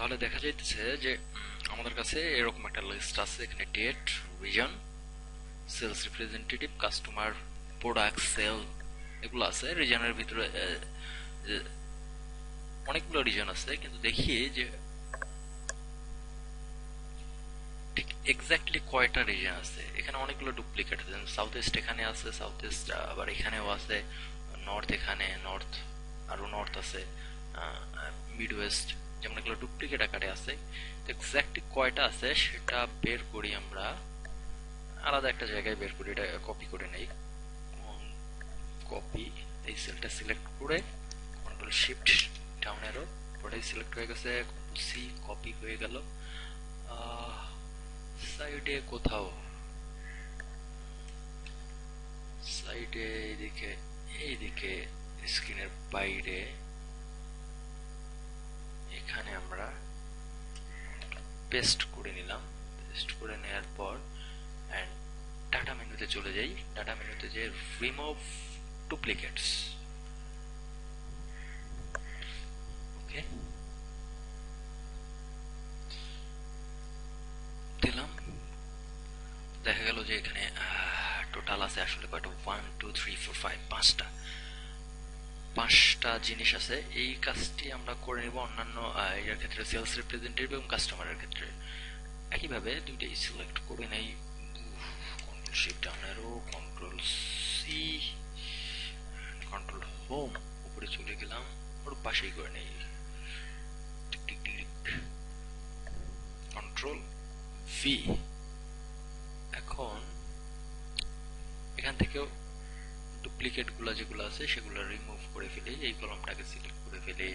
তাহলে দেখা যাইতেছে যে আমাদের কাছে এরকম একটা লিস্ট আছে, এখানে date, reason, sales representative, customer, product, sale, এগুলো আছে। রিজনের ভিতরে যে অনেকগুলো রিজন আছে, কিন্তু দেখি যে ঠিক এক্স্যাক্টলি কয়টা রিজন আছে। এখানে অনেকগুলো ডুপ্লিকেট আছে, সাউথ ইস্ট এখানে আছে, সাউথ ইস্ট আবার এখানেও আছে, নর্থ এখানে, নর্থ আরো নর্থ আছে, মিড ওয়েস্ট, যেমন এগুলো ডুপ্লিকেট আকারে আছে। এক্স্যাক্টলি কয়টা আছে সেটা বের করি আমরা আলাদা একটা জায়গায় বের করি, এটা কপি করে নেই। কপি, এই সেলটা সিলেক্ট করে কন্ট্রোল শিফট ডাউন অ্যারো, ওটাই সিলেক্ট হয়ে গেছে, সি কপি হয়ে গেল। সাইডে কোথাও, সাইডে এইদিকে, এইদিকে স্ক্রিনের বাইরে এখানে আমরা পেস্ট করে নিলাম। পেস্ট করে নেওয়ার পর এন্ড ডাটা মেনুতে চলে যাই। ডাটা মেনুতে যে রিমুভ ডুপ্লিকেটস, ওকে দিলাম। দেখা গেল যে এখানে টোটাল আছে আসলে কয়টা, 1 2 3 4 5, পাঁচটা জিনিস আছে। এই কাজটি আমরা করে নিব অন্যান্য এর ক্ষেত্রে, সেলস রিপ্রেজেন্টেটিভ এবং কাস্টমারের ক্ষেত্রে একইভাবে দুইটাই সিলেক্ট করে নেই। Control shift down arrow, control C, control home, উপরে চলে গেলাম, ওর পাশেই করে নেই, কন্ট্রোল ভি। এখন এখান থেকেও ডুপ্লিকেট গুলা যেগুলো আছে সেগুলো রিমুভ করে ফেলে, এই কলমটাকে সিলেক্ট করে ফেলে,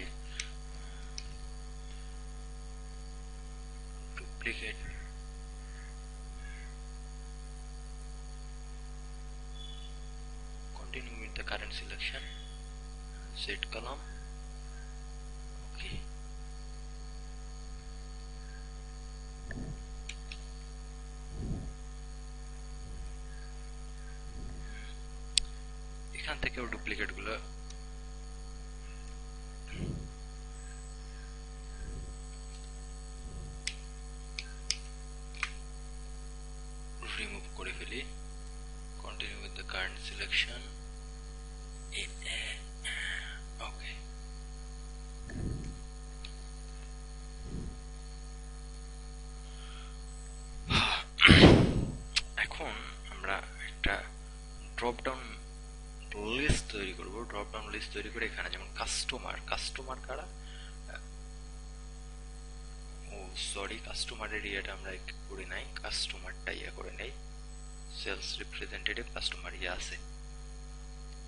duplicate continue with the current selection, set column, okay. এখান থেকেও ডুপ্লিকেট গুলো রিমুভ করে ফেলি, continue with the current selection, okay. এখন আমরা একটা ড্রপ ডাউন লিস্ট তৈরি করব। ড্রপ ডাউন লিস্ট তৈরি করে এখানে যেমন কাস্টমার, কাস্টমার কারা, ও সরি কাস্টমারের ইয়েটা আমরা করে নাই, কাস্টমারটা ইয়ে করে নেই। সেলস রিপ্রেজেন্টেটিভ কাস্টমার ইয়ে আছে,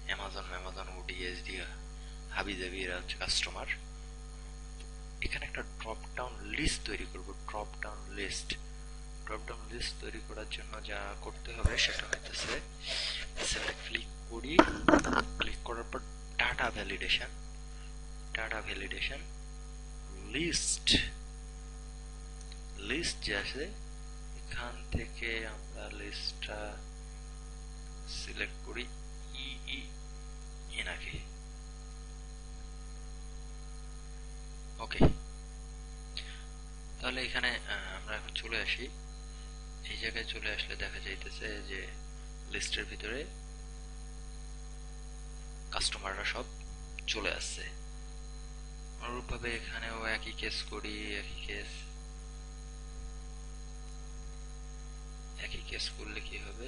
অ্যামাজন, অ্যামাজন ওডিএসডি, হাবি জাবি, এরা হচ্ছে কাস্টমার। এখানে একটা ড্রপ ডাউন লিস্ট তৈরি করব। Drop down list, drop down list তৈরি করার জন্য যা করতে হবে সেটা হইতেছে সেটা ক্লিক করি, ক্লিক করার পর data validation, data validation list, list যে আছে এখান থেকে আমরা লিস্টটা সিলেক্ট করি, ই এনাকে, ওকে। তাহলে এখানে আমরা এখন চলে আসি, এই জায়গায় চলে আসলে দেখা যাইতেছে যে লিস্টের ভিতরে কাস্টমাররা সব চলে আসছে। অনুরূপভাবে এখানেও একই কেস করি, একই কেস করলে কি হবে,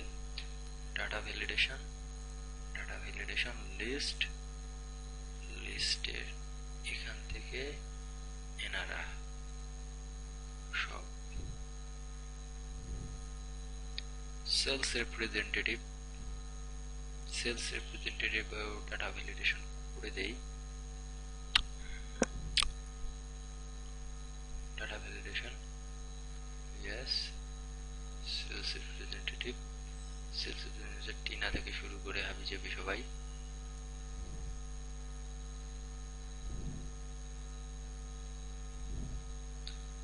data validation, data validation list, লিস্টের এখান থেকে এনারা সব sales representative, sales representative data validation করে দেই। Data validation yes, sales representative, sales representative Tina থেকে শুরু করে হাবিজাবি সবাই।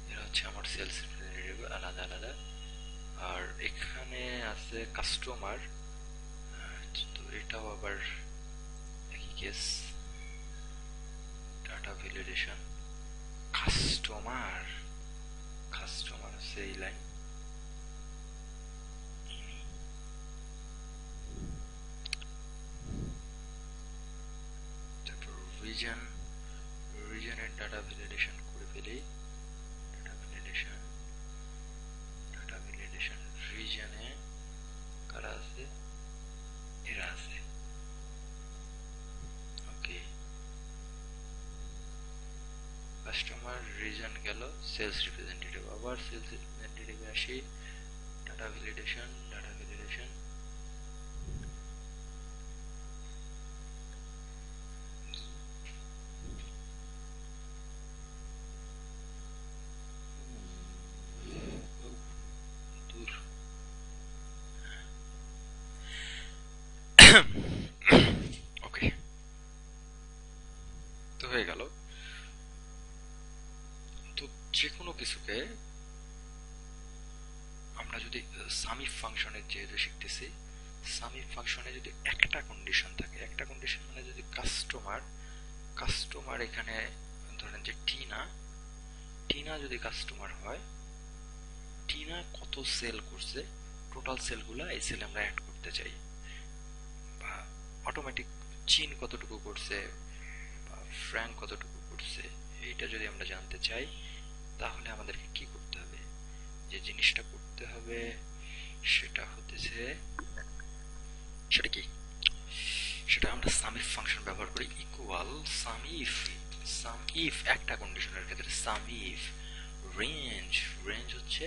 এরা হচ্ছে আমার সেলস রিপ্রেজেন্টেটিভ আলাদা আলাদা। আর এখানে আছে কাস্টমার, তো এটাও আবার একই case, data validation customer. Customer হচ্ছে এই লাইন, তারপর রিজনের ডাটা ভ্যালিডেশন করে ফেলি। ডাটা ভ্যালিডেশন রিজনে কারা আছে, এরা আছে। ওকে, কাস্টমার রিজন গেল, সেলস রিপ্রেজেন্টেটিভ, আবার সেলস রিপ্রেজেন্টেটিভে আসি। ডাটা ভ্যালিডেশন দূর। ওকে, তো হয়ে গেল। তো যে কোনো কিছুকে আমরা যদি সামিফ ফাংশনের যেহেতু শিখতেছি, সামিফ ফাংশনে যদি একটা কন্ডিশন থাকে, একটা কন্ডিশন মানে যদি কাস্টমার এখানে ধরেন যে টিনা যদি কাস্টমার হয়, টিনা কত সেল করছে, টোটাল সেলগুলো এই সেলে আমরা অ্যাড করতে চাই, বা অটোমেটিক চিন কতটুকু করছে বা ফ্র্যাঙ্ক কতটুকু করছে, এইটা যদি আমরা জানতে চাই, তাহলে আমাদেরকে কি করতে হবে, যে জিনিসটা করতে হবে সেটা হতেছে, সেটা কি, সেটা আমরা সামিফ ফাংশন ব্যবহার করি, ইকুয়াল সামিফ একটা কন্ডিশনের ক্ষেত্রে সামিফ রেঞ্জ হচ্ছে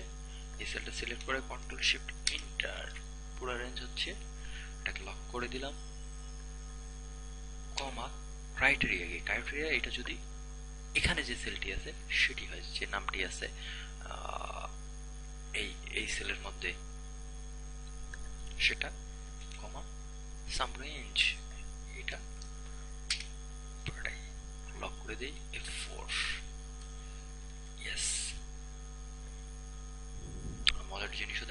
এই সেলটা সিলেক্ট করে কন্ট্রোল শিফট এন্টার, পুরো রেঞ্জ হচ্ছে, এটাকে লক করে দিলাম, কমা ক্রাইটেরিয়া এটা যদি এখানে যে সেলটি আছে সেটি হয়, যে নামটি আছে এই সেলের মধ্যে সেটা, কমা সাম রেঞ্জ, এটা পুরোটাই লক করে দিই F4। ইয়েস, মজার জিনিসও